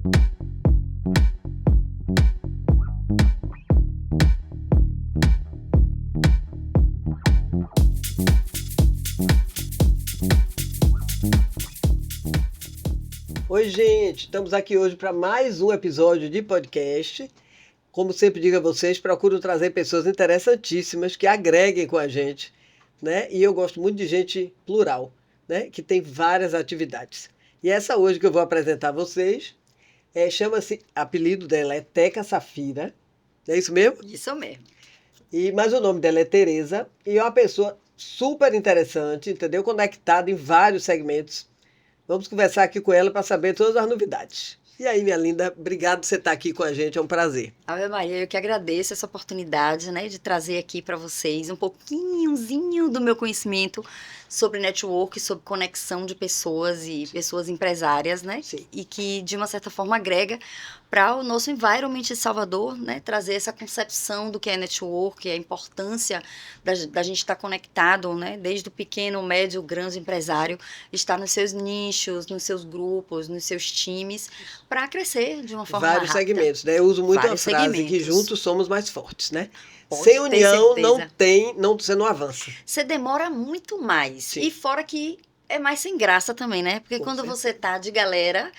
Oi, gente, estamos aqui hoje para mais um episódio de podcast. Como sempre digo a vocês, procuro trazer pessoas interessantíssimas que agreguem com a gente, né? E eu gosto muito de gente plural, né? Que tem várias atividades. E essa hoje que eu vou apresentar a vocês, chama-se, apelido dela é Teca Safira, é isso mesmo? Isso mesmo. Mas o nome dela é Tereza e é uma pessoa super interessante, entendeu? Conectada em vários segmentos. Vamos conversar aqui com ela para saber todas as novidades. E aí, minha linda, obrigado por você estar aqui com a gente, é um prazer. Ave Maria, eu que agradeço essa oportunidade, né, de trazer aqui para vocês um pouquinhozinho do meu conhecimento sobre network, sobre conexão de pessoas e pessoas empresárias, né? Sim. E que, de uma certa forma, agrega para o nosso environment de Salvador, né? Trazer essa concepção do que é network, a importância da gente estar conectado, né? Desde o pequeno, médio, grande empresário, estar nos seus nichos, nos seus grupos, nos seus times, para crescer de uma forma Vários rápida. segmentos, né? Eu uso muito Vários a frase que segmentos. juntos somos mais fortes, né? Pode Sem ter união certeza. você não avança. Você demora muito mais. Sim. E fora que é mais sem graça também, né? Porque Com quando certeza. você tá de galera,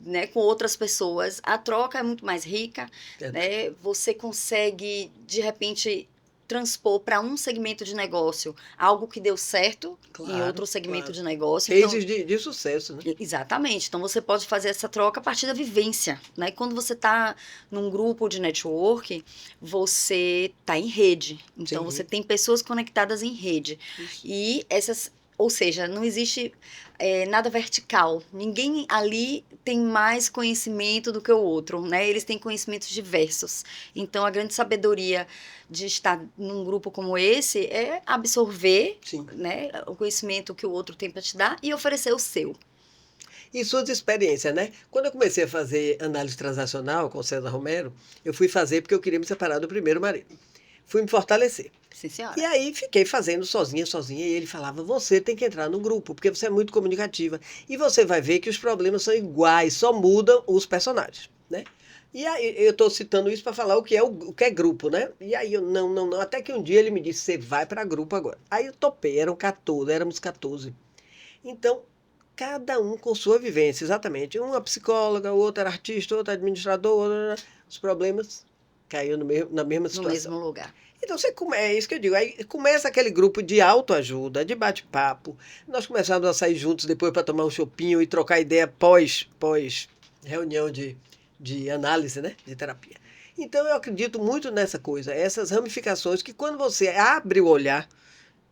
né, com outras pessoas, a troca é muito mais rica, né? Você consegue, de repente, transpor para um segmento de negócio algo que deu certo em Claro, outro segmento claro. de negócio. Então, Cases de sucesso, né? exatamente. Então, você pode fazer essa troca a partir da vivência, né? Quando você está num grupo de network, você está em rede. Então, Sim. você tem pessoas conectadas em rede. Isso. E essas... Ou seja, não existe nada vertical. Ninguém ali tem mais conhecimento do que o outro, né? Eles têm conhecimentos diversos. Então, a grande sabedoria de estar num grupo como esse é absorver, Sim. né, o conhecimento que o outro tem para te dar e oferecer o seu. E suas experiências, né? Quando eu comecei a fazer análise transacional com o César Romero, eu fui fazer porque eu queria me separar do primeiro marido. Fui me fortalecer. Sim, senhora. E aí fiquei fazendo sozinha, e ele falava, você tem que entrar no grupo, porque você é muito comunicativa. E você vai ver que os problemas são iguais, só mudam os personagens, né? E aí eu estou citando isso para falar o que é grupo, né? E aí eu, não. Até que um dia ele me disse, você vai para grupo agora. Aí eu topei, éramos 14. Então, cada um com sua vivência, exatamente. Uma psicóloga, outra era artista, outra administrador, os problemas caíram na mesma No situação. mesmo lugar. Então, é isso que eu digo. Aí começa aquele grupo de autoajuda, de bate-papo. Nós começamos a sair juntos depois para tomar um chopinho e trocar ideia pós reunião de análise, né? De terapia. Então, eu acredito muito nessa coisa, essas ramificações que quando você abre o olhar,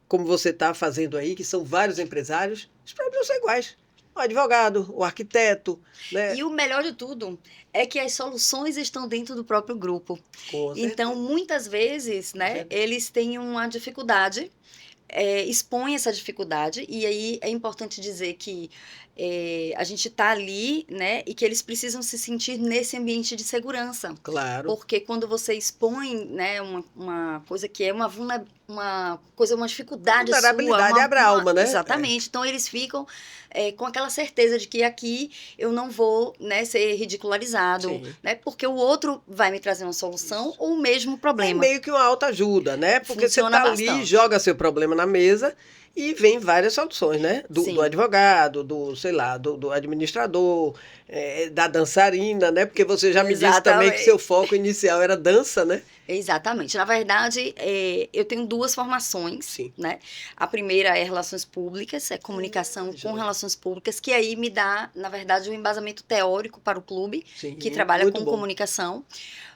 como você está fazendo aí, que são vários empresários, os problemas são iguais. O advogado, o arquiteto, né? E o melhor de tudo é que as soluções estão dentro do próprio grupo. Com Então, certeza. muitas vezes, né, eles têm uma dificuldade, expõem essa dificuldade, e aí é importante dizer que a gente está ali, né, e que eles precisam se sentir nesse ambiente de segurança. Claro. Porque quando você expõe, né, uma coisa que é uma dificuldade sua... Vulnerabilidade abre a alma, né? Exatamente. Então, eles ficam com aquela certeza de que aqui eu não vou, né, ser ridicularizado, Sim. né, porque o outro vai me trazer uma solução ou o mesmo É problema. meio que uma autoajuda, né? Porque Funciona você tá ali, bastante. joga seu problema na mesa e vem várias soluções, né? Sim. Do advogado, do administrador, da dançarina, né? Porque você já me disse também que seu foco inicial era dança, né? Exatamente. Na verdade, eu tenho duas formações, Sim. né? A primeira é relações públicas, é comunicação com relações públicas, que aí me dá, na verdade, um embasamento teórico para o clube, Sim, que trabalha muito com bom. comunicação.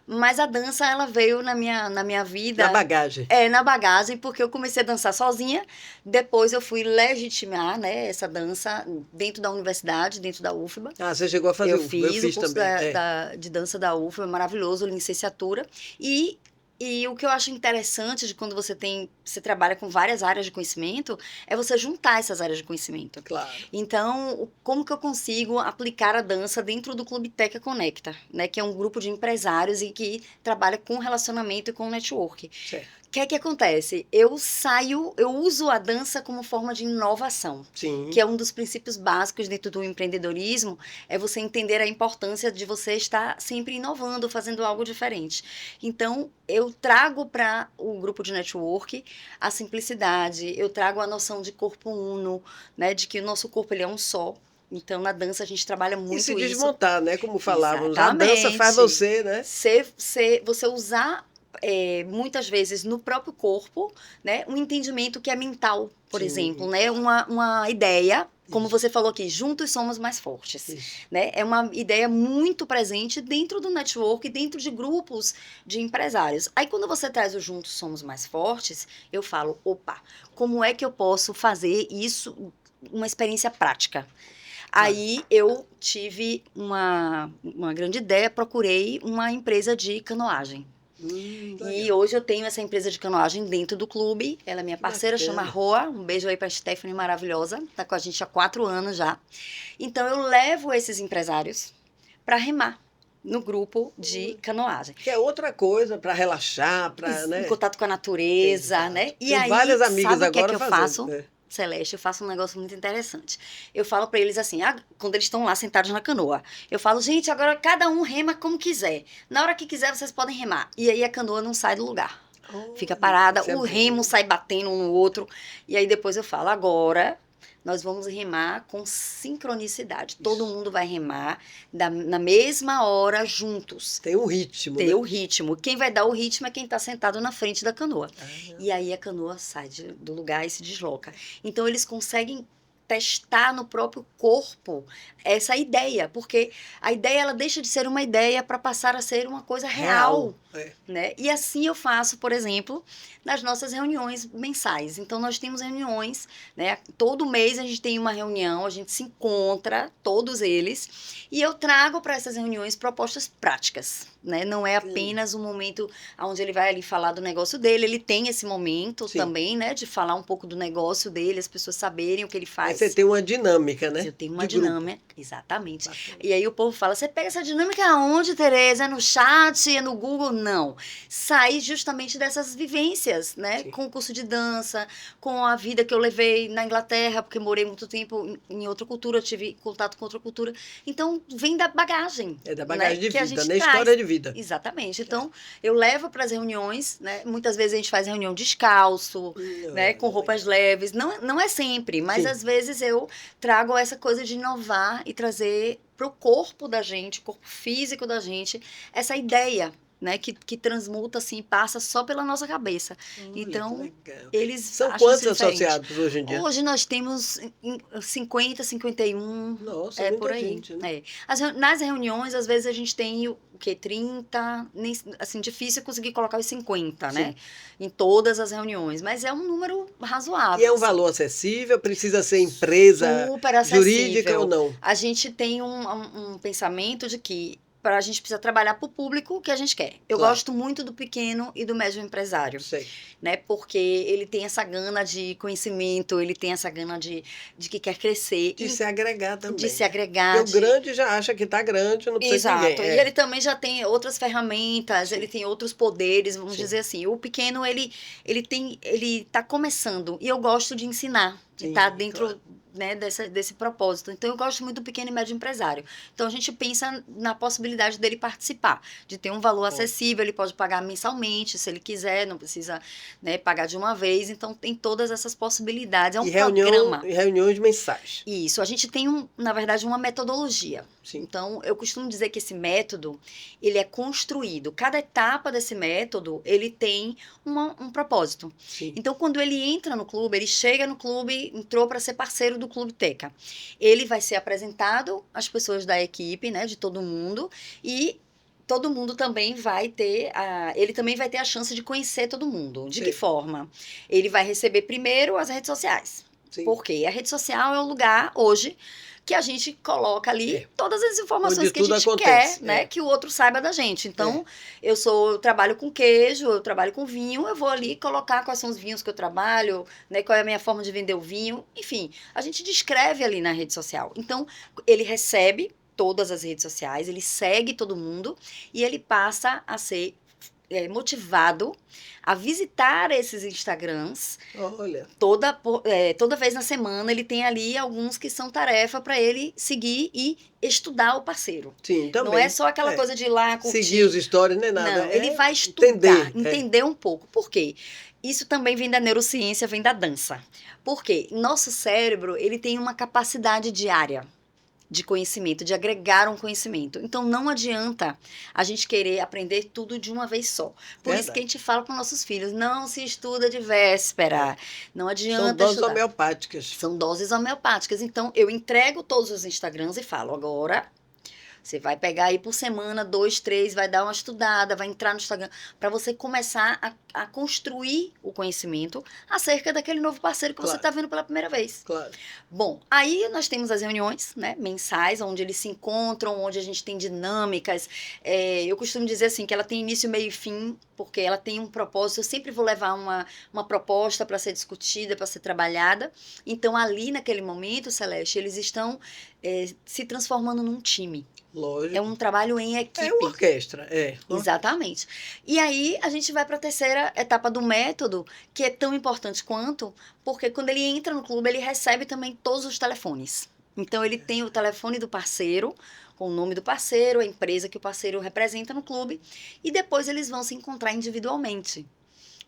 Mas a dança, ela veio na minha vida... Na bagagem. Na bagagem, porque eu comecei a dançar sozinha. Depois eu fui legitimar, né, essa dança dentro da universidade, dentro da UFBA. Ah, você chegou a fazer Eu UFBA, fiz o curso também. de dança da UFBA, maravilhoso, licenciatura. E o que eu acho interessante de quando você trabalha com várias áreas de conhecimento é você juntar essas áreas de conhecimento. Claro. Então, como que eu consigo aplicar a dança dentro do Clube Teca Conecta, né? Que é um grupo de empresários e que trabalha com relacionamento e com network. Certo. que é que acontece? Eu uso a dança como forma de inovação, Sim. que é um dos princípios básicos dentro do empreendedorismo, é você entender a importância de você estar sempre inovando, fazendo algo diferente. Então, eu trago para o grupo de network a simplicidade, eu trago a noção de corpo uno, né, de que o nosso corpo ele é um só. Então, na dança, a gente trabalha muito E se isso. desmontar, né? Como falávamos, a dança faz Exatamente. você, né? Você usar muitas vezes no próprio corpo, né, um entendimento que é mental, por Sim. exemplo, né, uma ideia, como Isso. você falou aqui, juntos somos mais fortes, Isso. né, é uma ideia muito presente dentro do network, dentro de grupos de empresários. Aí quando você traz o juntos somos mais fortes, eu falo, opa, como é que eu posso fazer isso, uma experiência prática? Aí eu tive uma grande ideia, procurei uma empresa de canoagem. E Legal. hoje eu tenho essa empresa de canoagem dentro do clube. Ela é minha Que parceira, chama bacana. Roa. Um beijo aí pra Stephanie, maravilhosa. Tá com a gente há 4 anos já. Então eu levo esses empresários para remar no grupo de canoagem. Que é outra coisa para relaxar, para, Em né? contato com a natureza, Exato. né? E Tenho aí, várias amigas sabe o que é agora que eu fazendo. faço? Celeste, eu faço um negócio muito interessante. Eu falo pra eles assim, quando eles estão lá sentados na canoa, eu falo, gente, agora cada um rema como quiser. Na hora que quiser, vocês podem remar. E aí a canoa não sai do lugar. Fica parada, Isso é o bom. remo sai batendo um no outro. E aí depois eu falo, agora nós vamos remar com sincronicidade. Todo mundo vai remar na mesma hora juntos. Tem um ritmo, Ter né? o ritmo. Quem vai dar o ritmo é quem está sentado na frente da canoa. Ah, E aí a canoa sai do lugar e se desloca. Então eles conseguem testar no próprio corpo essa ideia, porque a ideia ela deixa de ser uma ideia para passar a ser uma coisa real, É. né? E assim eu faço, por exemplo, nas nossas reuniões mensais. Então nós temos reuniões, né? Todo mês a gente tem uma reunião, a gente se encontra, todos eles, e eu trago para essas reuniões propostas práticas, né? Não é apenas um momento onde ele vai ali falar do negócio dele, ele tem esse momento Sim. também, né? De falar um pouco do negócio dele, as pessoas saberem o que ele faz. Aí você tem uma dinâmica, né? Eu tenho uma De grupo. dinâmica, exatamente. Bacana. E aí o povo fala, você pega essa dinâmica aonde, Tereza? É no chat, é no Google? Não. Sai justamente dessas vivências, né? Sim. Com o curso de dança, com a vida que eu levei na Inglaterra, porque morei muito tempo em outra cultura, tive contato com outra cultura. Então, vem da bagagem. É da bagagem, né? de Que a vida, gente né? traz. História de vida. Exatamente. Então, eu levo para as reuniões, né? Muitas vezes a gente faz reunião descalço, né? Com roupas leves. Não é sempre, mas Sim. às vezes eu trago essa coisa de inovar e trazer para o corpo da gente, o corpo físico da gente, essa ideia, né, que transmuta assim, passa só pela nossa cabeça. Olha, então, que legal. eles São acham quantos isso diferente. associados hoje em dia? Hoje nós temos 50, 51, Nossa, é muita por aí. gente, né? Nas reuniões, às vezes a gente tem o quê? 30, nem, assim, difícil conseguir colocar os 50, Sim. né? Em todas as reuniões, mas é um número razoável. E é um assim. valor acessível? Precisa ser empresa Super acessível. jurídica ou não? A gente tem um pensamento de que a gente precisa trabalhar para o público que a gente quer. Eu Claro. gosto muito do pequeno e do médio empresário, Sei. né? Porque ele tem essa gana de conhecimento, ele tem essa gana de que quer crescer. De se agregar também. De se agregar. Porque o grande já acha que está grande, não precisa Exato. de ninguém. E ele também já tem outras ferramentas, Sim. ele tem outros poderes, vamos Sim. dizer assim. O pequeno, ele tá começando. E eu gosto de ensinar. Sim, E tá dentro, claro. né, desse propósito. Então, eu gosto muito do pequeno e médio empresário. Então, a gente pensa na possibilidade dele participar, de ter um valor acessível, ele pode pagar mensalmente, se ele quiser, não precisa, né, pagar de uma vez. Então, tem todas essas possibilidades. É um programa. E reuniões mensais. Isso. A gente tem, na verdade, uma metodologia. Sim. Então, eu costumo dizer que esse método, ele é construído. Cada etapa desse método, ele tem um propósito. Sim. Então, quando ele entra no clube, ele chega no clube, entrou para ser parceiro do Clube Teca. Ele vai ser apresentado às pessoas da equipe, né, de todo mundo, e todo mundo também vai ter ele também vai ter a chance de conhecer todo mundo. De Sim. que forma? Ele vai receber primeiro as redes sociais. Sim. Porque a rede social é o lugar, hoje, que a gente coloca ali todas as informações Onde que a tudo gente acontece, quer, né? é. Que o outro saiba da gente. Então, eu trabalho com queijo, eu trabalho com vinho, eu vou ali colocar quais são os vinhos que eu trabalho, né? Qual é a minha forma de vender o vinho. Enfim, a gente descreve ali na rede social. Então, ele recebe todas as redes sociais, ele segue todo mundo e ele passa a ser motivado a visitar esses Instagrams. Olha, Toda vez na semana ele tem ali alguns que são tarefa para ele seguir e estudar o parceiro. sim, também. Não é só aquela coisa de ir lá curtir. Seguir os stories, nem nada. Não, ele vai estudar, entender. entender um pouco. Por quê? Isso também vem da neurociência, vem da dança. Por quê? Nosso cérebro, ele tem uma capacidade diária de conhecimento, de agregar um conhecimento. Então, não adianta a gente querer aprender tudo de uma vez só. Por isso que a gente fala com nossos filhos, não se estuda de véspera. Não adianta São doses estudar. homeopáticas. São doses homeopáticas. Então, eu entrego todos os Instagrams e falo, agora você vai pegar aí por semana, 2, 3, vai dar uma estudada, vai entrar no Instagram, para você começar a construir o conhecimento acerca daquele novo parceiro que você está vendo pela primeira vez. Claro. Bom, aí nós temos as reuniões, né, mensais, onde eles se encontram, onde a gente tem dinâmicas. Eu costumo dizer assim, que ela tem início, meio e fim, porque ela tem um propósito. Eu sempre vou levar uma proposta para ser discutida, para ser trabalhada. Então, ali naquele momento, Celeste, eles estão se transformando num time. Lógico. É um trabalho em equipe. É uma orquestra, Exatamente. E aí a gente vai para a terceira etapa do método, que é tão importante quanto, porque quando ele entra no clube, ele recebe também todos os telefones. Então ele tem o telefone do parceiro, com o nome do parceiro, a empresa que o parceiro representa no clube, e depois eles vão se encontrar individualmente.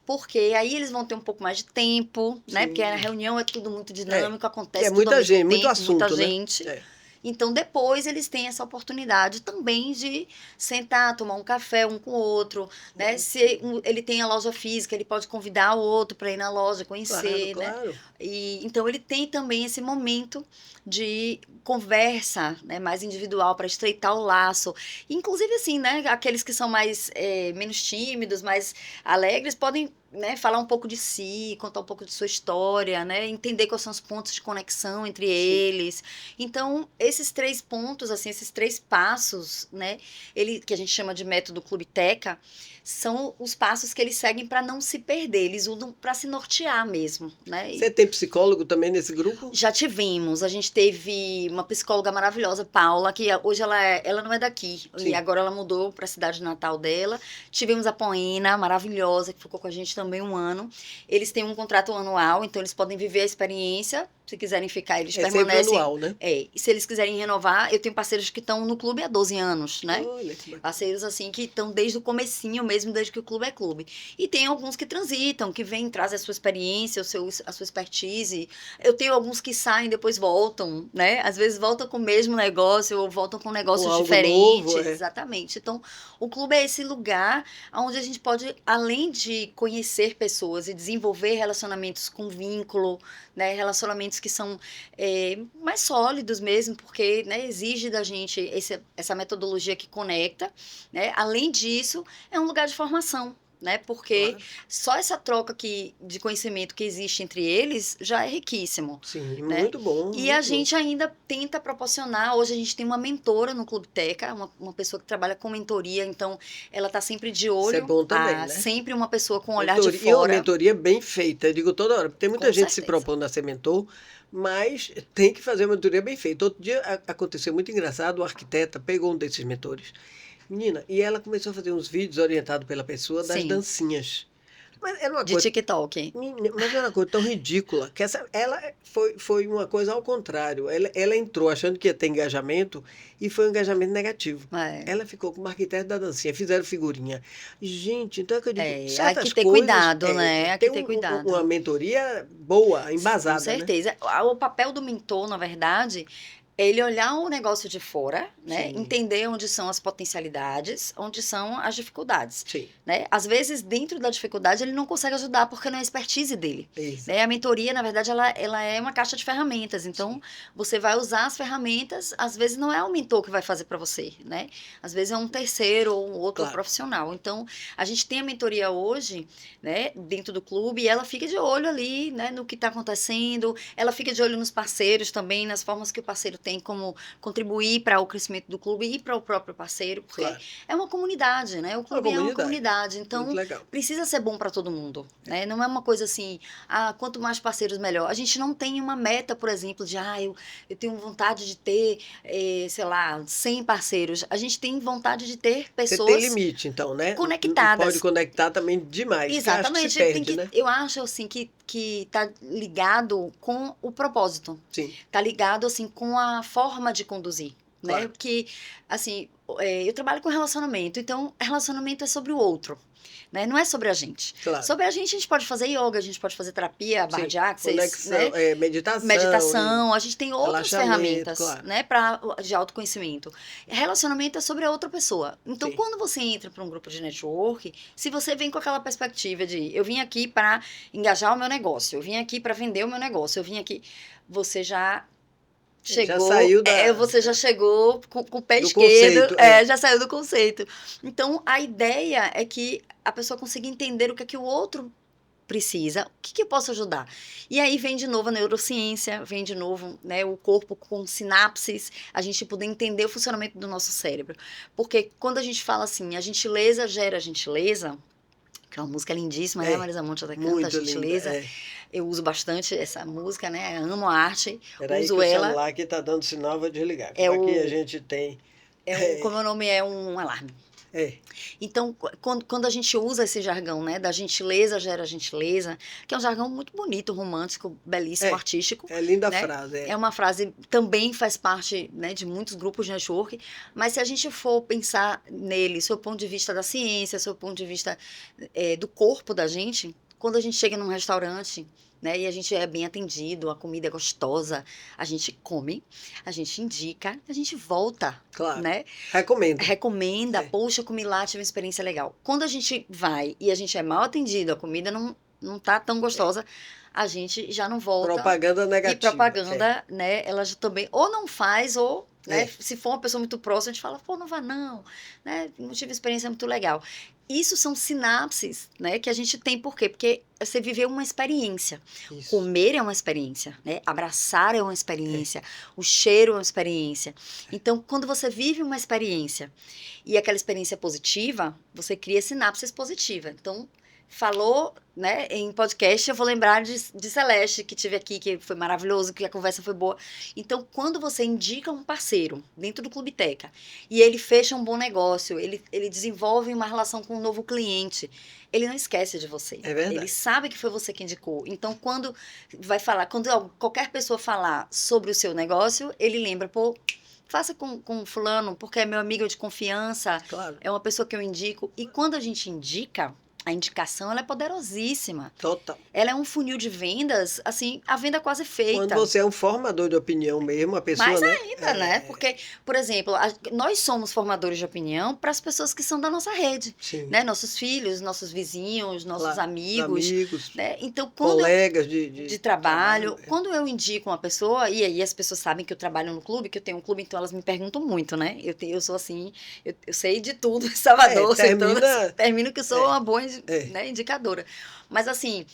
Porque aí eles vão ter um pouco mais de tempo, né? Sim. Porque a reunião é tudo muito dinâmico, acontece É tudo muita ao mesmo gente, muito tempo, assunto, muita né? gente. Então, depois, eles têm essa oportunidade também de sentar, tomar um café um com o outro, né? Se ele tem a loja física, ele pode convidar o outro para ir na loja, conhecer, Claro. né? Então, ele tem também esse momento de conversa, né? Mais individual, para estreitar o laço. Inclusive, assim, né? Aqueles que são mais menos tímidos, mais alegres, podem, né, falar um pouco de si, contar um pouco de sua história, né, entender quais são os pontos de conexão entre eles. Então, esses 3 pontos, assim, esses 3 passos, né, que a gente chama de método Clube Teca, são os passos que eles seguem para não se perder, eles usam para se nortear mesmo, né. Você tem psicólogo também nesse grupo? Já tivemos, a gente teve uma psicóloga maravilhosa, Paula, que hoje ela não é daqui, Sim. e agora ela mudou para a cidade natal dela. Tivemos a Poena, maravilhosa, que ficou com a gente também 1 ano. Eles têm um contrato anual, então eles podem viver a experiência. Se quiserem ficar, eles permanecem. Sempre anual, né? E se eles quiserem renovar, eu tenho parceiros que estão no clube há 12 anos, né? Olha, que bacana. Parceiros, assim, que estão desde o comecinho mesmo, desde que o clube é clube. E tem alguns que transitam, que vêm, trazem a sua experiência, a sua expertise. Eu tenho alguns que saem, depois voltam, né? Às vezes voltam com o mesmo negócio, ou voltam com negócios algo diferentes. novo, Exatamente. Então, o clube é esse lugar onde a gente pode, além de conhecer pessoas e desenvolver relacionamentos com vínculo, né? Relacionamentos que são mais sólidos mesmo, porque, né, exige da gente essa metodologia que conecta, né? Além disso, é um lugar de formação, né? Porque só essa troca de conhecimento que existe entre eles já é riquíssimo. Sim, né? muito bom. E a gente ainda tenta proporcionar, hoje a gente tem uma mentora no Clube Teca, uma pessoa que trabalha com mentoria, então ela está sempre de olho. Isso é bom também, né? Sempre uma pessoa com um olhar de E uma fora. mentoria bem feita, eu digo toda hora, porque tem muita Com gente se certeza. propondo a ser mentor, mas tem que fazer uma mentoria bem feita. Outro dia aconteceu muito engraçado, uma arquiteta pegou um desses mentores, menina, e ela começou a fazer uns vídeos orientados pela pessoa das Sim. dancinhas. Mas era uma De coisa, TikTok. mas era uma coisa tão ridícula, que ela foi uma coisa ao contrário. Ela entrou achando que ia ter engajamento e foi um engajamento negativo. Ela ficou como arquiteta da dancinha, fizeram figurinha. Gente, então é que eu digo, certas há que ter coisas, cuidado, né? Há que ter ter cuidado. uma mentoria boa, embasada, Com certeza. O papel do mentor, na verdade, é ele olhar o negócio de fora, né? Sim. Entender onde são as potencialidades, onde são as dificuldades. Sim. Né? Às vezes, dentro da dificuldade, ele não consegue ajudar porque não é expertise dele. Isso. Né? A mentoria, na verdade, ela é uma caixa de ferramentas. Então, você vai usar as ferramentas, às vezes não é o mentor que vai fazer para você, né? Às vezes é um terceiro ou um outro profissional. Então, a gente tem a mentoria hoje, né, dentro do clube, e ela fica de olho ali, né, no que está acontecendo, ela fica de olho nos parceiros também, nas formas que o parceiro tem como contribuir para o crescimento do clube e para o próprio parceiro, porque Claro. é uma comunidade, né? O clube é uma comunidade, então Muito legal. precisa ser bom para todo mundo, né? Não é uma coisa assim, quanto mais parceiros melhor. A gente não tem uma meta, por exemplo, de eu tenho vontade de ter, sei lá, 100 parceiros. A gente tem vontade de ter pessoas Você tem limite, então, né? conectadas. Não pode conectar também demais. Exatamente. Acho que se perde, né? Eu acho assim que tá ligado com o propósito. Sim. Tá ligado assim com a forma de conduzir, né? Claro. Porque assim, eu trabalho com relacionamento, então relacionamento é sobre o outro. Né? Não é sobre a gente. Claro. Sobre a gente pode fazer yoga, a gente pode fazer terapia, barra de axis, conexão, né? meditação. A gente tem outras ferramentas, claro. né, de autoconhecimento. Relacionamento é sobre a outra pessoa. Então, quando você entra para um grupo de network, se você vem com aquela perspectiva de eu vim aqui para engajar o meu negócio, eu vim aqui para vender o meu negócio, eu vim aqui, você já chegou, você já chegou com o pé esquerdo, já saiu do conceito. Então, a ideia é que a pessoa consiga entender o que é que o outro precisa, o que eu posso ajudar. E aí vem de novo a neurociência, vem de novo, né, o corpo com sinapses, a gente poder entender o funcionamento do nosso cérebro. Porque quando a gente fala assim, a gentileza gera gentileza, que é uma música lindíssima, né, Marisa Monte até canta, a gentileza. Eu uso bastante essa música, né? Amo a arte. Uso ela. O celular aqui tá dando sinal, vou desligar. Aqui a gente tem. Como o nome é um alarme. Então, quando a gente usa esse jargão, né, da gentileza gera gentileza, que é um jargão muito bonito, romântico, belíssimo, artístico. É linda né? a frase. É uma frase, também faz parte, né, de muitos grupos de network, mas se a gente for pensar nele, sob o ponto de vista da ciência, sob o ponto de vista do corpo da gente, quando a gente chega num restaurante, né, e a gente é bem atendido, a comida é gostosa, a gente come, a gente indica, a gente volta, claro, né? Recomenda, poxa, comi lá, tive uma experiência legal. Quando a gente vai e a gente é mal atendido, a comida não tá tão gostosa, a gente já não volta. Propaganda negativa. E propaganda, né, ela já também ou não faz ou, né, se for uma pessoa muito próxima, a gente fala, pô, não vá não, né, não tive experiência muito legal. Isso são sinapses, né, que a gente tem. Por quê? Porque você viveu uma experiência. Isso. Comer é uma experiência, né? Abraçar é uma experiência. O cheiro é uma experiência. Então, quando você vive uma experiência e aquela experiência é positiva, você cria sinapses positivas. Então, falou, né, em podcast, eu vou lembrar de Celeste, que tive aqui, que foi maravilhoso, que a conversa foi boa. Então, quando você indica um parceiro dentro do Clube Teca e ele fecha um bom negócio, ele desenvolve uma relação com um novo cliente, ele não esquece de você. É verdade. Ele sabe que foi você que indicou. Então, quando qualquer pessoa falar sobre o seu negócio, ele lembra, pô, faça com fulano, porque é meu amigo de confiança, claro. É uma pessoa que eu indico. E quando a gente indica, a indicação, ela é poderosíssima. Total. Ela é um funil de vendas, assim, a venda quase feita. Quando você é um formador de opinião mesmo, a pessoa, mais né? ainda, né? Porque, por exemplo, nós somos formadores de opinião para as pessoas que são da nossa rede. Sim. Né? Nossos filhos, nossos vizinhos, nossos amigos. Né? Então, colegas de trabalho. Quando eu indico uma pessoa, e aí as pessoas sabem que eu trabalho no clube, que eu tenho um clube, então elas me perguntam muito, né? Eu sou assim, eu sei de tudo em Salvador. Termino que eu sou uma boa né, indicadora. Mas assim,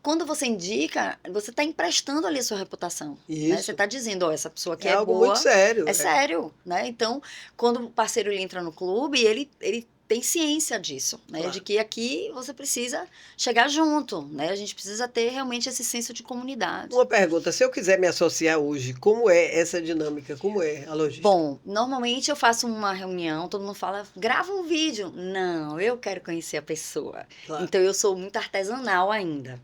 quando você indica, você está emprestando ali a sua reputação. Né? Você está dizendo, ó, essa pessoa aqui é algo boa. Muito sério. É sério, né? Então, quando o parceiro ele entra no clube, ele tem ciência disso, né? Claro. De que aqui você precisa chegar junto, né? A gente precisa ter realmente esse senso de comunidade. Uma pergunta, se eu quiser me associar hoje, como é essa dinâmica? Como é a logística? Bom, normalmente eu faço uma reunião, todo mundo fala, grava um vídeo. Não, eu quero conhecer a pessoa. Claro. Então, eu sou muito artesanal ainda.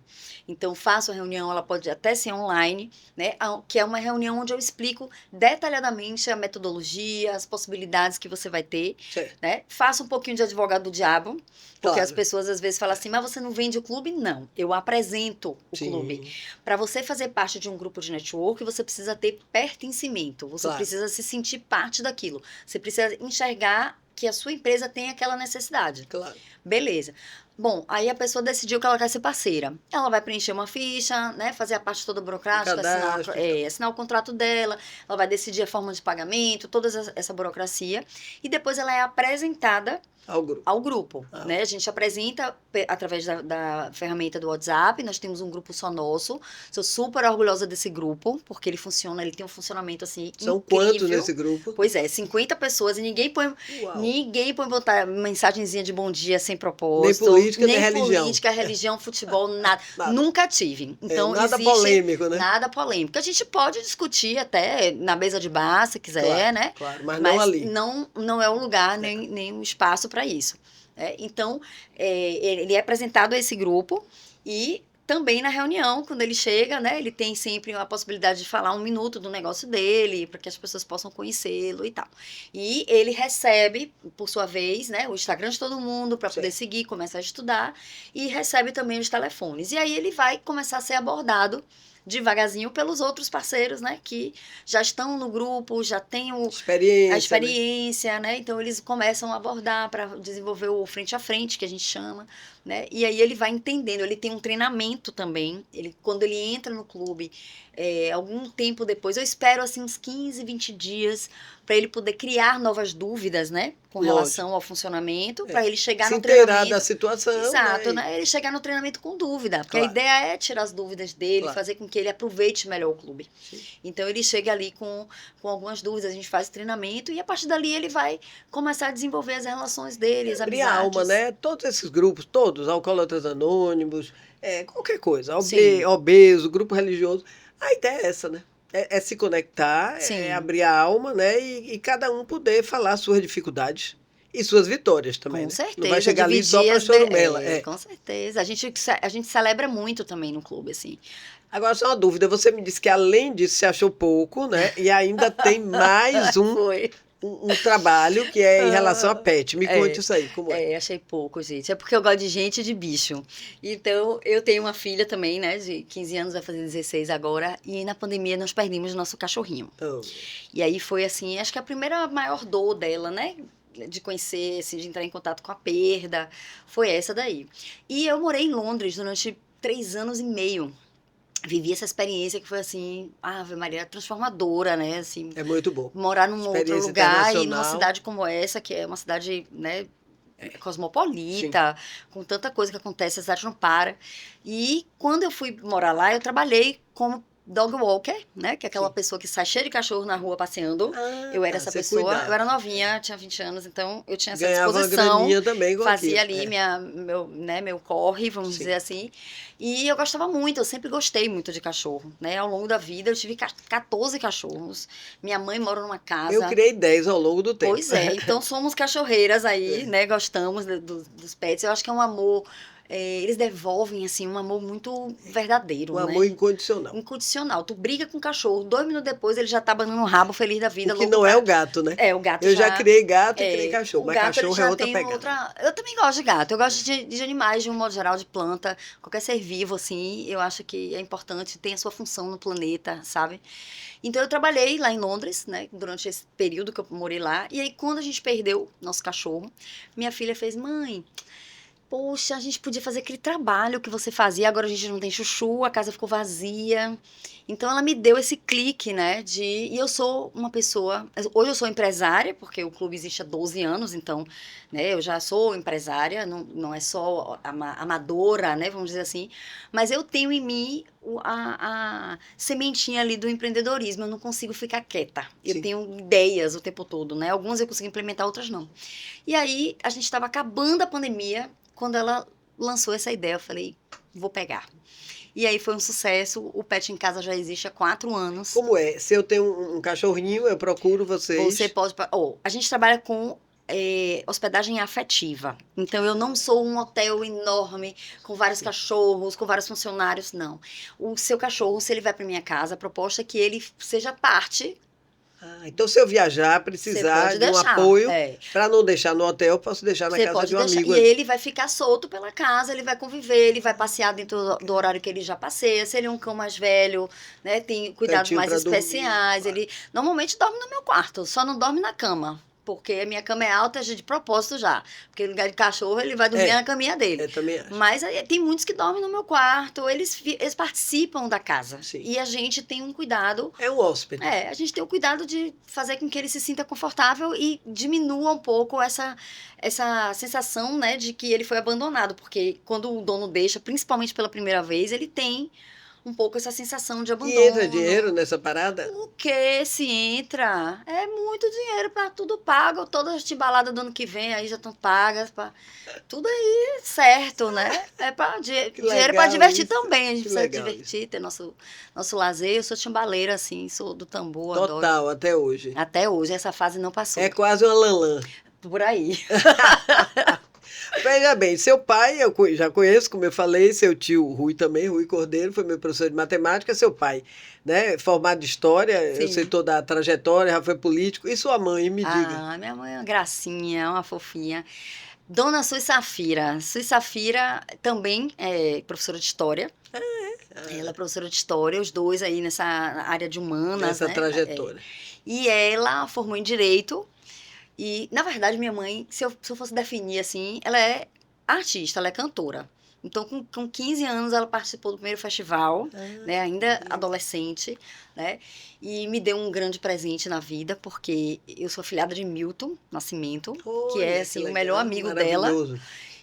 Então, faço a reunião, ela pode até ser online, né? Que é uma reunião onde eu explico detalhadamente a metodologia, as possibilidades que você vai ter, né? Faço um pouquinho de advogado do diabo, porque as pessoas às vezes falam assim, mas você não vende o clube? Não, eu apresento o clube. Para você fazer parte de um grupo de network, você precisa ter pertencimento, você precisa se sentir parte daquilo, você precisa enxergar que a sua empresa tem aquela necessidade. Claro. Beleza. Bom, aí a pessoa decidiu que ela quer ser parceira. Ela vai preencher uma ficha, né? Fazer a parte toda burocrática, Cadastro. assinar o contrato dela, ela vai decidir a forma de pagamento, toda essa burocracia. E depois ela é apresentada Ao grupo. ao grupo, Ah. né? A gente apresenta através da ferramenta do WhatsApp, nós temos um grupo só nosso. Sou super orgulhosa desse grupo, porque ele funciona, ele tem um funcionamento assim São incrível. quantos nesse grupo? Pois é, 50 pessoas e ninguém põe botar mensagenzinha de bom dia sem propósito. Nem política, nem religião. política, religião, futebol, nada. Nada. Nunca tive. Então, nada existe polêmico, né? nada polêmico. A gente pode discutir até na mesa de bar, se quiser, Claro, né? claro, mas não ali. Não é o lugar, nem o espaço para isso. Então, ele é apresentado a esse grupo e também na reunião, quando ele chega, né, ele tem sempre a possibilidade de falar 1 minuto do negócio dele, para que as pessoas possam conhecê-lo e tal. E ele recebe, por sua vez, né, o Instagram de todo mundo para poder seguir, começar a estudar, e recebe também os telefones. E aí ele vai começar a ser abordado devagarzinho pelos outros parceiros, né, que já estão no grupo, já têm a experiência, né? Então eles começam a abordar para desenvolver o frente a frente, que a gente chama, né? E aí ele vai entendendo, ele tem um treinamento também, quando ele entra no clube, algum tempo depois, eu espero assim uns 15, 20 dias para ele poder criar novas dúvidas, né, com relação ao funcionamento, para ele chegar no treinamento. Se inteirar da situação. Exato, né? Ele chegar no treinamento com dúvida, porque a ideia é tirar as dúvidas dele, fazer com que ele aproveite melhor o clube. Sim. Então ele chega ali com algumas dúvidas, a gente faz o treinamento e a partir dali ele vai começar a desenvolver as relações dele, as amizades. Abrir alma, né? Todos esses grupos, todos, Alcoólatras Anônimos, qualquer coisa, obeso, grupo religioso, a ideia é essa, né? É se conectar, abrir a alma, né? E cada um poder falar suas dificuldades e suas vitórias também. Com certeza. Não vai chegar ali só para chorumela. Com certeza. A gente celebra muito também no clube, assim. Agora, só uma dúvida. Você me disse que além disso você achou pouco, né? E ainda tem mais um trabalho que é em relação a pet. Me conte isso aí, como é? Achei pouco, gente. É porque eu gosto de gente e de bicho. Então, eu tenho uma filha também, né, de 15 anos, vai fazer 16 agora, e na pandemia nós perdemos o nosso cachorrinho. E aí foi assim, acho que a primeira maior dor dela, né, de conhecer, assim, de entrar em contato com a perda, foi essa daí. E eu morei em Londres durante 3 anos e meio. Vivi essa experiência que foi assim, Ave Maria, transformadora, né? Assim, é muito bom. Morar num outro lugar e numa cidade como essa, que é uma cidade, né, cosmopolita, com tanta coisa que acontece, a cidade não para. E quando eu fui morar lá, eu trabalhei como dog walker, né? Que é aquela pessoa que sai cheia de cachorro na rua passeando. Eu era essa pessoa. Cuidava. Eu era novinha, tinha 20 anos, então eu tinha essa disposição. Também fazia ali meu corre, vamos dizer assim. E eu gostava muito, eu sempre gostei muito de cachorro, né? Ao longo da vida eu tive 14 cachorros. Minha mãe mora numa casa. Eu criei 10 ao longo do tempo. Pois é, então somos cachorreiras aí, né? Gostamos dos pets. Eu acho que é um amor... eles devolvem, assim, um amor muito verdadeiro, né? Amor incondicional. Incondicional. Tu briga com o cachorro, 2 minutos depois ele já tá abanando o rabo, feliz da vida. O que não é o gato, né? O gato eu já criei gato e criei cachorro, mas gato, cachorro é outra pegada. Eu também gosto de gato, eu gosto de animais de um modo geral, de planta, qualquer ser vivo, assim, eu acho que é importante, tem a sua função no planeta, sabe? Então eu trabalhei lá em Londres, né, durante esse período que eu morei lá, e aí quando a gente perdeu nosso cachorro, minha filha fez, mãe... Poxa, a gente podia fazer aquele trabalho que você fazia, agora a gente não tem chuchu, a casa ficou vazia. Então ela me deu esse clique, né, e eu sou uma pessoa, hoje eu sou empresária, porque o clube existe há 12 anos, então, né, eu já sou empresária, não é só amadora, né, vamos dizer assim, mas eu tenho em mim a sementinha ali do empreendedorismo, eu não consigo ficar quieta, eu tenho ideias o tempo todo, né, algumas eu consigo implementar, outras não. E aí, a gente estava acabando a pandemia, quando ela lançou essa ideia, eu falei, vou pegar. E aí foi um sucesso, o Pet em Casa já existe há 4 anos. Como é? Se eu tenho um cachorrinho, eu procuro vocês? Você pode... a gente trabalha com hospedagem afetiva. Então, eu não sou um hotel enorme, com vários cachorros, com vários funcionários, não. O seu cachorro, se ele vai para minha casa, a proposta é que ele seja parte... então, se eu viajar, precisar de um apoio, para não deixar no hotel, eu posso deixar na casa de um amigo. E ele vai ficar solto pela casa, ele vai conviver, ele vai passear dentro do horário que ele já passeia. Se ele é um cão mais velho, né, tem cuidados mais especiais. Ele normalmente dorme no meu quarto, só não dorme na cama. porque a minha cama é alta de propósito já. Porque no lugar de cachorro, ele vai dormir na caminha dele. Eu também acho. Mas tem muitos que dormem no meu quarto, eles participam da casa. Sim. E a gente tem um cuidado. É um hóspede. A gente tem o cuidado de fazer com que ele se sinta confortável e diminua um pouco essa sensação, né, de que ele foi abandonado. Porque quando o dono deixa, principalmente pela primeira vez, ele tem um pouco essa sensação de abandono. E entra dinheiro nessa parada? O que se entra? É muito dinheiro para tudo pago. Todas as tibaladas do ano que vem aí já estão pagas. Tudo aí certo, né? É para dinheiro para divertir isso. também. A gente Que precisa legal divertir, ter nosso lazer. Eu sou timbaleira, assim, sou do tambor, Total, adoro. até hoje. Até hoje, essa fase não passou. É quase uma lanlã. Por aí. Veja bem, seu pai eu já conheço, como eu falei, seu tio Rui também, Rui Cordeiro, foi meu professor de matemática, seu pai, né, formado em história, Sim. eu sei toda a trajetória, já foi político, e sua mãe, me diga. Ah, minha mãe é uma gracinha, uma fofinha. Dona Sui Safira. Sui Safira também é professora de história. Ela é professora de história, os dois aí nessa área de humanas, Nessa né? trajetória. E ela formou em Direito. E, na verdade, minha mãe, se eu fosse definir assim, ela é artista, ela é cantora. Então, com 15 anos, ela participou do primeiro festival, né, ainda adolescente, né? E me deu um grande presente na vida, porque eu sou afilhada de Milton Nascimento, que é assim, o melhor amigo dela.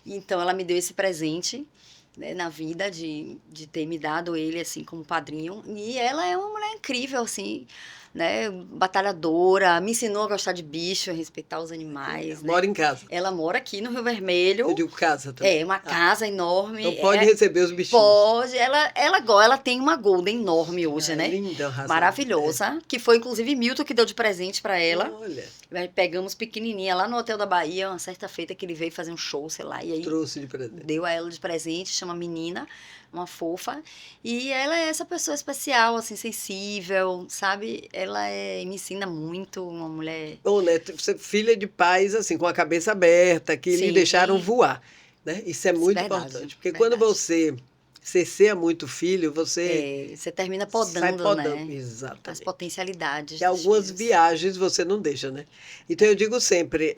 Então, ela me deu esse presente, né, na vida de ter me dado ele assim como padrinho. E ela é uma mulher incrível, assim, né, batalhadora, me ensinou a gostar de bicho, a respeitar os animais. Mora em casa. Ela mora aqui no Rio Vermelho. Eu digo casa também. É, uma casa enorme. Então pode receber os bichinhos. Pode. Ela tem uma golden enorme hoje, né? Linda, maravilhosa. Que foi, inclusive, Milton que deu de presente pra ela. Olha. Pegamos pequenininha lá no Hotel da Bahia, uma certa feita que ele veio fazer um show, sei lá. E aí trouxe de presente. Deu a ela de presente, chama Menina, uma fofa. E ela é essa pessoa especial, assim, sensível, sabe? Ela me ensina muito, uma mulher... Bom, né? Você filha de pais, assim, com a cabeça aberta, que lhe deixaram voar, né? Isso é muito importante. Porque quando você cerceia muito filho, você... você termina podando, sai podando, né? Exatamente. As potencialidades. E algumas viagens você não deixa, né? Então eu digo sempre,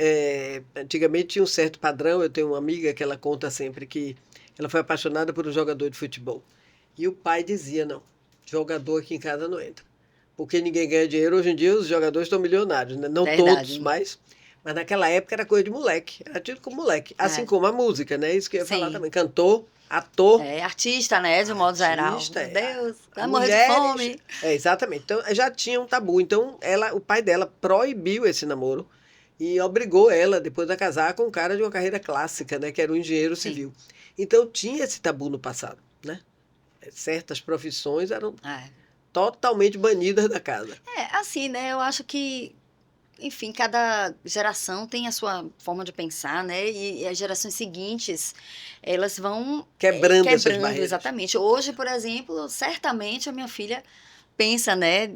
antigamente tinha um certo padrão, eu tenho uma amiga que ela conta sempre que ela foi apaixonada por um jogador de futebol. E o pai dizia, não, jogador aqui em casa não entra. Porque ninguém ganha dinheiro, hoje em dia os jogadores estão milionários, né? Não todos, mas naquela época era coisa de moleque, era tido como moleque. Assim como a música, né? Isso que eu ia falar também, cantor, ator. Artista, né? De um modo geral. Meu Deus, vai morrer de fome. Exatamente. Então, já tinha um tabu. Então, o pai dela proibiu esse namoro e obrigou ela, depois de casar, com um cara de uma carreira clássica, né? Que era um engenheiro civil. Então, tinha esse tabu no passado, né? Certas profissões eram totalmente banidas da casa. Assim, né? Eu acho que... Enfim, cada geração tem a sua forma de pensar, né? E as gerações seguintes, elas vão quebrando essas barreiras. Exatamente. Hoje, por exemplo, certamente a minha filha pensa, né,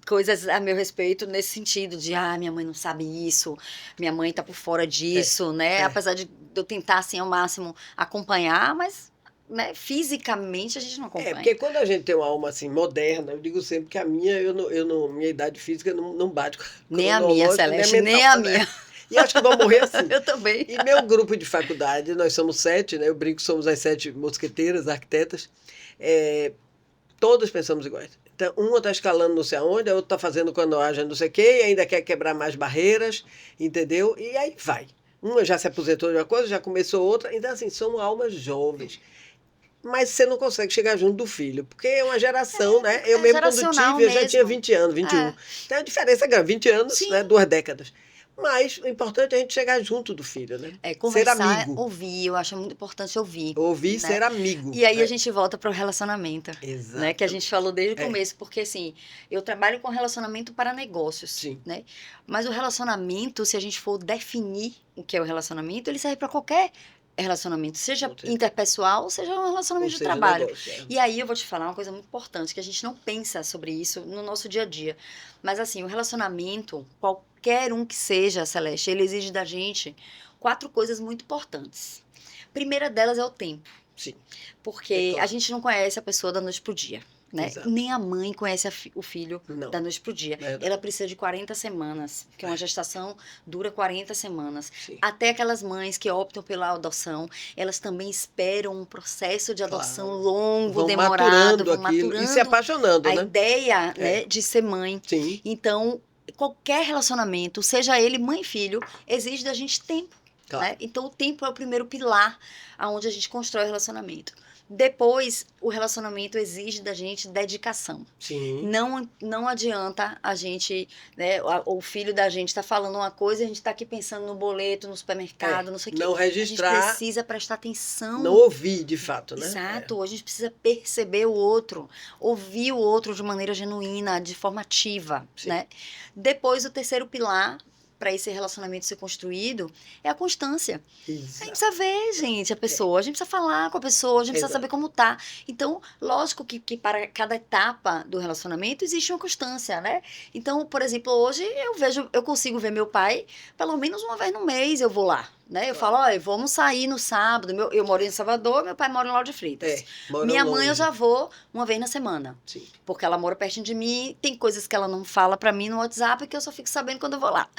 coisas a meu respeito nesse sentido de, minha mãe não sabe isso, minha mãe tá por fora disso, né? Apesar de eu tentar, assim, ao máximo acompanhar, mas... Né, fisicamente a gente não acompanha. Porque quando a gente tem uma alma assim moderna, eu digo sempre que a minha, minha idade física não bate com nem a minha, Celeste, nem a minha. E acho que vou morrer assim. Eu também. E meu grupo de faculdade, nós somos 7, né? Eu brinco que somos as 7 mosqueteiras, arquitetas. Todos pensamos iguais. Então, uma está escalando não sei aonde, a outra está fazendo canoagem não sei o quê, e ainda quer quebrar mais barreiras, entendeu? E aí vai. Uma já se aposentou de uma coisa, já começou outra. Então, assim, somos almas jovens. Mas você não consegue chegar junto do filho, porque é uma geração, né? Eu mesmo quando tive, eu já tinha 20 anos, 21. Então a diferença é grande, 20 anos, né? 2 décadas. Mas o importante é a gente chegar junto do filho, né? Conversar, ser amigo. Ouvir, eu acho muito importante ouvir. Ouvir e né? ser amigo. E aí a gente volta para o relacionamento. Exato. Né? Que a gente falou desde o começo, porque assim, eu trabalho com relacionamento para negócios. Sim. Né? Mas o relacionamento, se a gente for definir o que é o relacionamento, ele serve para qualquer relacionamento, seja interpessoal, seja um relacionamento de trabalho. Negócio, E aí eu vou te falar uma coisa muito importante, que a gente não pensa sobre isso no nosso dia a dia. Mas assim, o relacionamento, qualquer um que seja, Celeste, ele exige da gente 4 coisas muito importantes. A primeira delas é o tempo. Sim. Porque a gente não conhece a pessoa da noite pro dia. né? Exato. Nem a mãe conhece o filho Não. da noite pro dia. Verdade. Ela precisa de 40 semanas, porque uma gestação dura 40 semanas. Sim. Até aquelas mães que optam pela adoção, elas também esperam um processo de adoção Claro. longo, Vão demorado, maturando vão aquilo e se maturando apaixonando, a né? ideia, né, de ser mãe. Sim, Então, qualquer relacionamento, seja ele mãe e filho, exige da gente tempo. claro. Né? Então, o tempo é o primeiro pilar aonde a gente constrói o relacionamento. Depois, o relacionamento exige da gente dedicação. Sim. Não adianta a gente, né, o filho da gente tá falando uma coisa e a gente tá aqui pensando no boleto, no supermercado, não sei o quê. Não A gente registrar, precisa prestar atenção. não ouvir de fato, né? Exato, a gente precisa perceber o outro, ouvir o outro de maneira genuína, de forma ativa, Sim. né? Depois, o terceiro pilar para esse relacionamento ser construído é a constância. A gente Exato. precisa ver, gente, a pessoa, a gente precisa falar com a pessoa, a gente precisa Exato. saber como tá. Então, lógico que para cada etapa do relacionamento existe uma constância, né? Então, por exemplo, hoje eu consigo ver meu pai pelo menos uma vez no mês, eu vou lá. Né? Eu falo, olha, vamos sair no sábado. Eu moro em Salvador, meu pai mora em Lauro de Freitas. Mora Minha mãe eu longe. já vou uma vez na semana. Sim. Porque ela mora pertinho de mim, tem coisas que ela não fala pra mim no WhatsApp que eu só fico sabendo quando eu vou lá.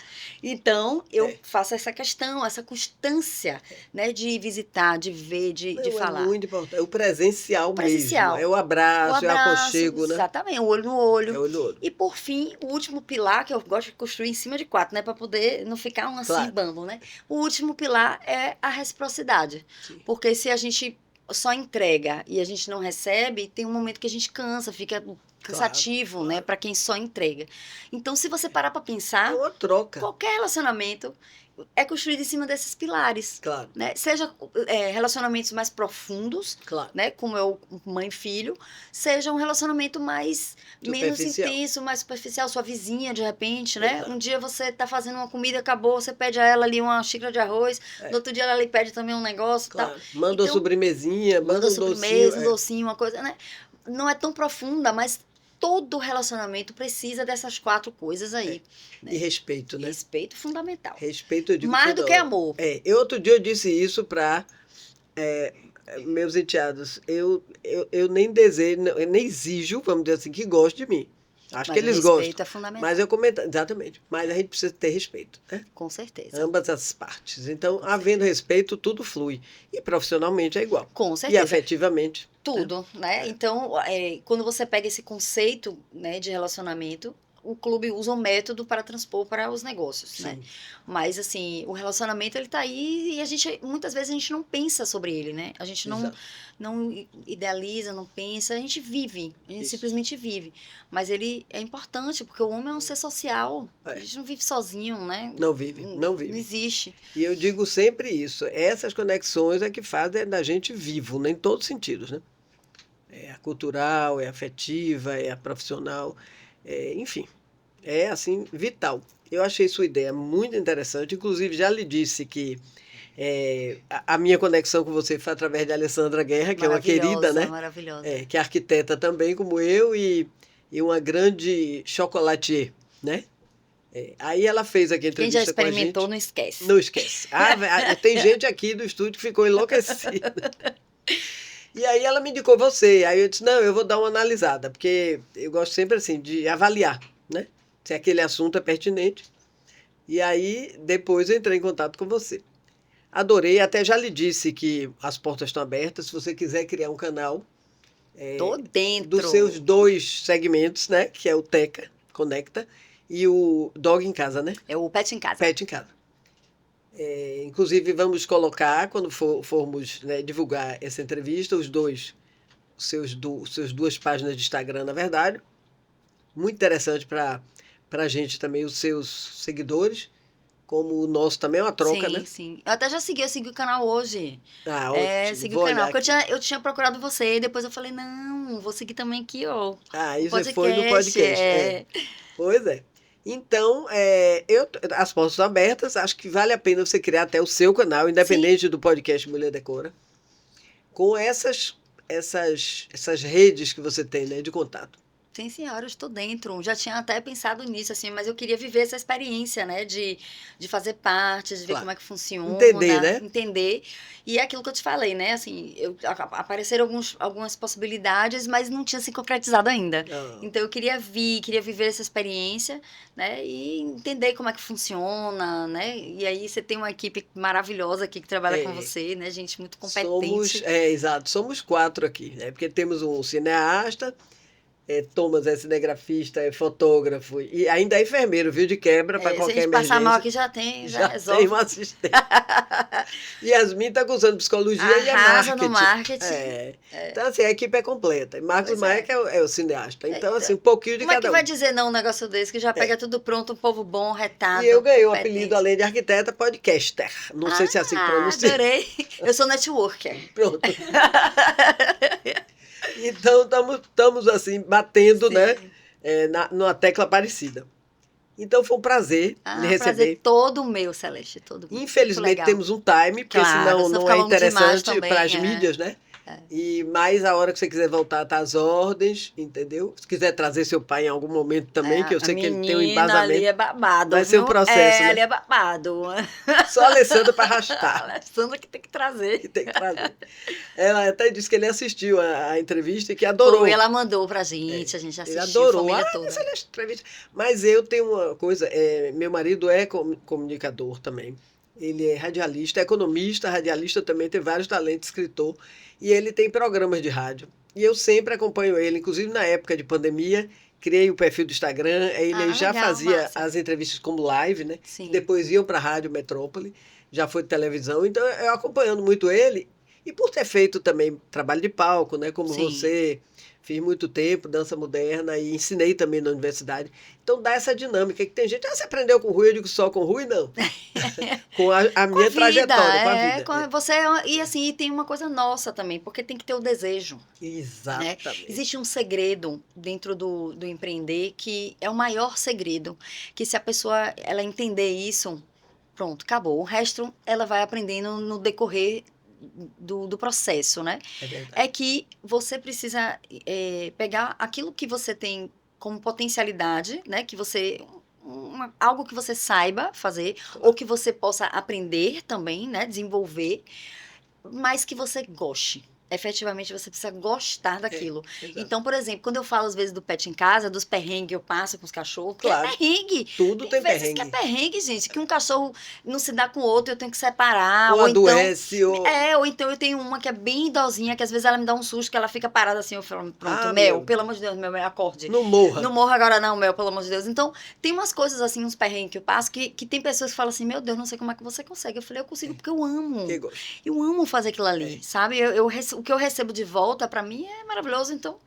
Então, eu faço essa questão, essa constância, né, de visitar, de ver, de Não, falar. É muito importante. É o presencial, Presencial. mesmo. É o abraço, é o aconchego, né? Exatamente, o olho no olho. É o olho no olho. E por fim, o último pilar, que eu gosto de construir em cima de 4, né? Pra poder não ficar um assim, Claro. bambo, né? O último pilar é a reciprocidade. Sim. Porque se a gente só entrega e a gente não recebe, tem um momento que a gente cansa, fica cansativo, Claro. né? Pra quem só entrega. Então, se você parar pra pensar, É uma troca. qualquer relacionamento é construído em cima desses pilares. Claro, Né? Seja relacionamentos mais profundos, claro. né, como é o mãe e filho, seja um relacionamento menos Superficial. intenso, mais superficial, sua vizinha de repente, né? Exato. Um dia você tá fazendo uma comida, acabou, você pede a ela ali uma xícara de arroz, no outro dia ela lhe pede também um negócio, Claro. tal. Manda Então, uma sobremesinha, manda Manda um sobremesa, um docinho. docinho, uma coisa, né? Não é tão profunda, mas todo relacionamento precisa dessas 4 coisas aí. E respeito, né? Respeito fundamental. Respeito, eu digo Mais toda do que hora. amor. Outro dia eu disse isso para meus enteados. Eu nem desejo, eu nem exijo, vamos dizer assim, que gostem de mim. Acho Mas que o eles respeito gostam. é fundamental. Mas eu comento, exatamente. Mas a gente precisa ter respeito, né? Com certeza. Ambas as partes. Então, havendo respeito, tudo flui. E profissionalmente é igual. Com E certeza. afetivamente. Tudo, né? Então, quando você pega esse conceito, né, de relacionamento, o clube usa um método para transpor para os negócios, né? Sim. Mas, assim, o relacionamento, ele tá aí e muitas vezes a gente não pensa sobre ele, né? A gente Exato. não idealiza, não pensa, a gente vive, a gente Isso. simplesmente vive. Mas ele é importante, porque o homem é um ser social, É. a gente não vive sozinho, né? Não vive, não Não vive. existe. E eu digo sempre isso. Essas conexões é que fazem da gente vivo, né? Em todos os sentidos, né? É a cultural, é a afetiva, é a profissional, enfim, é assim, vital. Eu achei sua ideia muito interessante, inclusive já lhe disse que a minha conexão com você foi através de Alessandra Guerra, que é uma querida, né? Maravilhosa. Que é arquiteta também, como eu, e uma grande chocolatier, né? Aí ela fez aqui a Quem já entrevista com a gente. experimentou, não esquece. Não esquece. Tem gente aqui do estúdio que ficou enlouquecida. E aí ela me indicou você. Aí eu disse, não, eu vou dar uma analisada, porque eu gosto sempre assim de avaliar, né? Se aquele assunto é pertinente. E aí depois eu entrei em contato com você. Adorei, até já lhe disse que as portas estão abertas. Se você quiser criar um canal Tô dentro. dos seus 2 segmentos, né? Que é o Teca, Conecta, e o Dog em Casa, né? É o Pet em Casa. Pet em Casa. Inclusive, vamos colocar, quando formos, né, divulgar essa entrevista, seus 2 páginas de Instagram, na verdade. Muito interessante para a gente também, os seus seguidores, como o nosso também é uma troca, sim, né? Sim. Eu até já segui o canal hoje. Ah, ótimo. Segui Vou o canal. olhar Porque aqui. eu tinha procurado você, e depois eu falei, não, vou seguir também aqui, ó. Isso foi no podcast. Pois é. Então, as portas estão abertas. Acho que vale a pena você criar até o seu canal, independente do podcast Mulher Decora, com essas redes que você tem, né, de contato. Sim, senhora, eu estou dentro. Já tinha até pensado nisso, assim, mas eu queria viver essa experiência, né? De fazer parte, de ver Claro. como é que Entender, funciona, né? entender. E é aquilo que eu te falei, né? Assim, apareceram algumas possibilidades, mas não tinha se concretizado ainda. Ah, Então eu queria viver essa experiência, né? E entender como é que funciona, né? E aí você tem uma equipe maravilhosa aqui que trabalha com é. você, né? Gente muito Somos, competente. exato, somos 4 aqui, né? Porque temos um cineasta, Thomas é cinegrafista, é fotógrafo e ainda é enfermeiro, viu? De quebra para Se a qualquer gente passar mal emergência. aqui já tem, já Já tem um resolve. assistente. Yasmin está cursando psicologia e é Arrasa no marketing. marketing. É. Então, assim, a equipe é completa. E Marcos Pois Maia é. que é o cineasta. Então, assim, Eita. um pouquinho de Como é que cada vai um. dizer não um negócio desse que já pega tudo pronto, um povo bom, E eu retado, ganhei o apelido, competente? além de arquiteta, podcaster. Não sei se é assim que Ah, pronuncia. adorei. Eu sou networker. Pronto. Então, estamos assim, batendo, né, Sim. numa tecla parecida. Então, foi um prazer lhe Ah, prazer receber. todo meu, Celeste, todo meu. Muito Infelizmente, legal. temos um time, porque Claro, senão senão não é ficava demais interessante para também. as mídias, né? E mais a hora que você quiser voltar, tá às ordens, entendeu? Se quiser trazer seu pai em algum momento também, que eu A sei que ele tem um menina ali embasamento, é babado, vai ser um viu? processo, É, né? ali é babado. Só a Alessandra para A arrastar, Alessandra que tem que que trazer. tem que trazer. Ela até disse que ele assistiu a entrevista e que Foi, adorou. ela mandou pra É, gente, a gente ele assistiu, adorou. família Ah, toda. excelente entrevista. Mas eu tenho uma coisa, meu marido é comunicador também. Ele é radialista, economista, radialista também, tem vários talentos, escritor. E ele tem programas de rádio. E eu sempre acompanho ele, inclusive na época de pandemia, criei o perfil do Instagram, aí ele Ah, já legal, fazia massa. as entrevistas como live, né? Que Sim, depois iam para a Rádio Metrópole, já foi de televisão. Então eu acompanhando muito ele, e por ter feito também trabalho de palco, né? Como sim. você, fiz muito tempo, dança moderna e ensinei também na universidade. Então dá essa dinâmica que tem gente, você aprendeu com o Rui? Eu digo só com o Rui, não. Com a Com a minha vida, trajetória, com a vida. você e assim, tem uma coisa nossa também, porque tem que ter o desejo, né? Exatamente. Existe um segredo dentro do empreender que é o maior segredo, que se a pessoa ela entender isso, pronto, acabou. O resto ela vai aprendendo no decorrer do processo, né? É verdade. É que você precisa pegar aquilo que você tem como potencialidade, né? Que você algo que você saiba fazer ou Claro. que você possa aprender também, né? Desenvolver, mas que você goste. Efetivamente, você precisa gostar É, daquilo. exato. Então, por exemplo, quando eu falo às vezes do pet em casa, dos perrengues que eu passo com os cachorros, porque é Claro, perrengue. tudo Tem tem vezes que é perrengue. perrengue, gente, que um cachorro não se dá com o outro, eu tenho que separar, Ou ou então adoece, ou. ou então eu tenho uma que é bem idosinha, que às vezes ela me dá um susto, que ela fica parada assim, eu falo, pronto, Ah, Mel, meu, pelo amor de Deus, Mel, acorde. não morra. Não morra agora não, Mel, pelo amor de Deus. Então, tem umas coisas assim, uns perrengues que eu passo, que tem pessoas que falam assim, meu Deus, não sei como é que você consegue. Eu falei, eu consigo porque eu Que amo. gosta. Eu amo fazer aquilo É. ali, sabe? O que eu recebo de volta, pra mim, é maravilhoso. Então,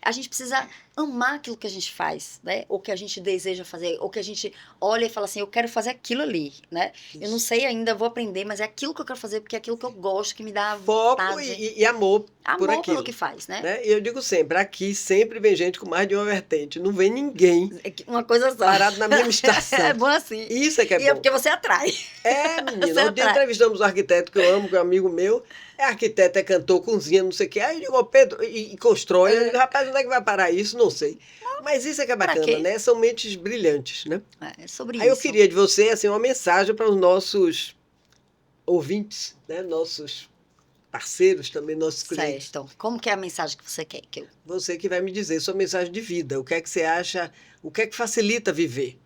a gente precisa amar aquilo que a gente faz, né? Ou que a gente deseja fazer, ou que a gente olha e fala assim, eu quero fazer aquilo ali, né? Eu não Isso. sei ainda, vou aprender, mas é aquilo que eu quero fazer, porque é aquilo que eu gosto, que me dá Foco vontade, e amor por amor pelo que aquilo. faz, né? Né? E eu digo sempre, aqui sempre vem gente com mais de uma vertente. Não vem ninguém Uma coisa só. parado na mesma É estação. bom assim. Isso é que é E é bom. porque você atrai. É, Você menina. Outro dia atrai. entrevistamos um arquiteto que eu amo, que é um amigo meu. É arquiteto, é cantor, cozinha, não sei o quê. Aí eu digo, ô Pedro, e constrói. Eu digo, rapaz, onde é que vai parar isso? Não sei. Mas isso é que é Pra bacana, quê? né? São mentes brilhantes, né? É sobre Aí eu isso. queria de você, assim, uma mensagem para os nossos ouvintes, né? Nossos parceiros também, nossos clientes. Certo. Como que é a mensagem que você quer que eu... Você que vai me dizer sua mensagem de vida. O que é que você acha? O que é que facilita viver?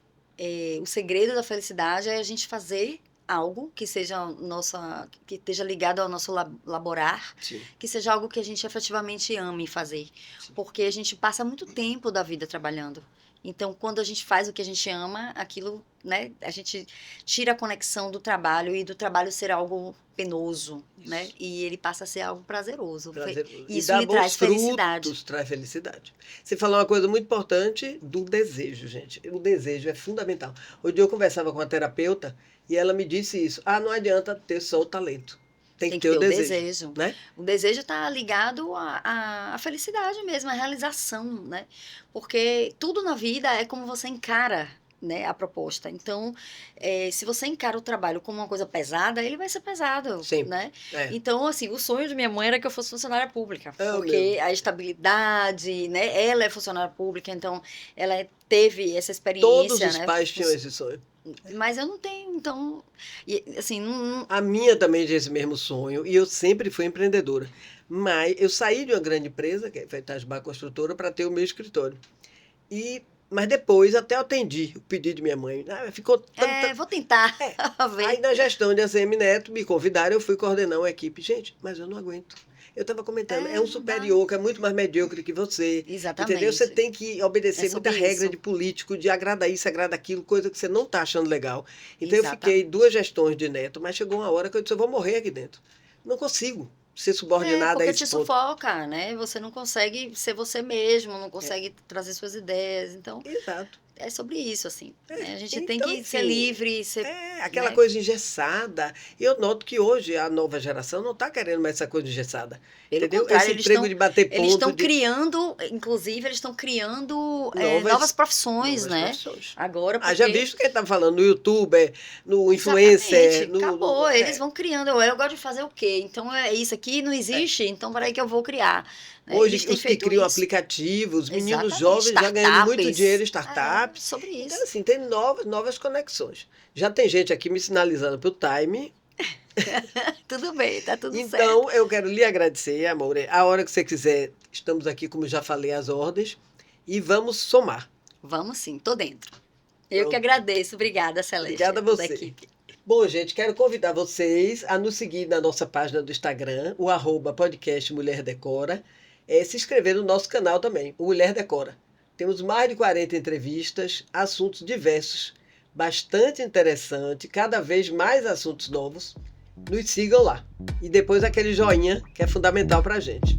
O segredo da felicidade é a gente fazer algo que seja nossa, que esteja ligado ao nosso laborar, Sim, que seja algo que a gente efetivamente ame fazer, sim. porque a gente passa muito tempo da vida trabalhando. Então, quando a gente faz o que a gente ama, aquilo, né, a gente tira a conexão do trabalho e do trabalho ser algo penoso, né? Isso. E ele passa a ser algo prazeroso. Prazeroso. E E isso dá lhe bons traz felicidade. frutos, traz felicidade. Você falou uma coisa muito importante do desejo, gente. O desejo é fundamental. Hoje eu conversava com uma terapeuta e ela me disse isso. Ah, não adianta ter só o talento. Tem que Tem que ter o ter o desejo, desejo. né? O desejo está ligado à felicidade mesmo, à realização, né? Porque tudo na vida é como você encara, né, a proposta. Então, se você encara o trabalho como uma coisa pesada, ele vai ser pesado, Sim. né? É. Então, assim, o sonho de minha mãe era que eu fosse funcionária pública, É o porque a estabilidade, né? Ela é funcionária pública, então ela teve essa experiência, Todos os né? pais tinham esse sonho. Mas eu não tenho, então, assim, A minha também tinha esse mesmo sonho e eu sempre fui empreendedora. Mas eu saí de uma grande empresa, que foi a Itajubá Construtora, para ter o meu escritório. Mas depois até eu atendi o pedido de minha mãe. Ficou tanta... vou tentar ver. Aí na gestão de ACM Neto me convidaram, eu fui coordenar uma equipe. Gente, mas eu não aguento. Eu estava comentando, é um superior que é muito mais medíocre que você. Exatamente. Entendeu? Você tem que obedecer muita regra isso. de político, de agradar isso, agradar aquilo, coisa que você não está achando legal. Então eu Exatamente. fiquei 2 gestões de Neto, mas chegou uma hora que eu disse, eu vou morrer aqui dentro. Não consigo ser subordinada a porque esse te ponto. sufoca, né? Você não consegue ser você mesmo, não consegue trazer suas ideias. Então, Exato. é sobre isso, assim. Né? A gente Então, tem que ser livre, ser... aquela né? coisa engessada. Eu noto que hoje a nova geração não está querendo mais essa coisa engessada. Pelo Entendeu? contrário, Esse emprego de bater ponto. Eles estão criando, inclusive, eles estão criando novas profissões, novas né? profissões. Agora, porque... Já visto que ele está falando no youtuber, no influencer. Acabou, eles vão criando. Eu gosto de fazer o quê? Então, isso aqui não existe, então peraí que eu vou criar. Hoje, os que criam aplicativos, meninos jovens já ganhando muito dinheiro, startups. Sobre isso. Então, assim, tem novas conexões. Já tem gente aqui me sinalizando pelo time. Tudo bem, tá tudo certo. Então, eu quero lhe agradecer, amor. A hora que você quiser, estamos aqui, como já falei, às ordens. E vamos somar. Vamos sim, tô dentro. Eu que agradeço. Obrigada, Celeste. Obrigada a você. Bom, gente, quero convidar vocês a nos seguir na nossa página do Instagram, o @podcast Mulher Decora. Se inscrever no nosso canal também, o Mulher Decora. Temos mais de 40 entrevistas, assuntos diversos, bastante interessante, cada vez mais assuntos novos. Nos sigam lá. E depois aquele joinha que é fundamental para a gente.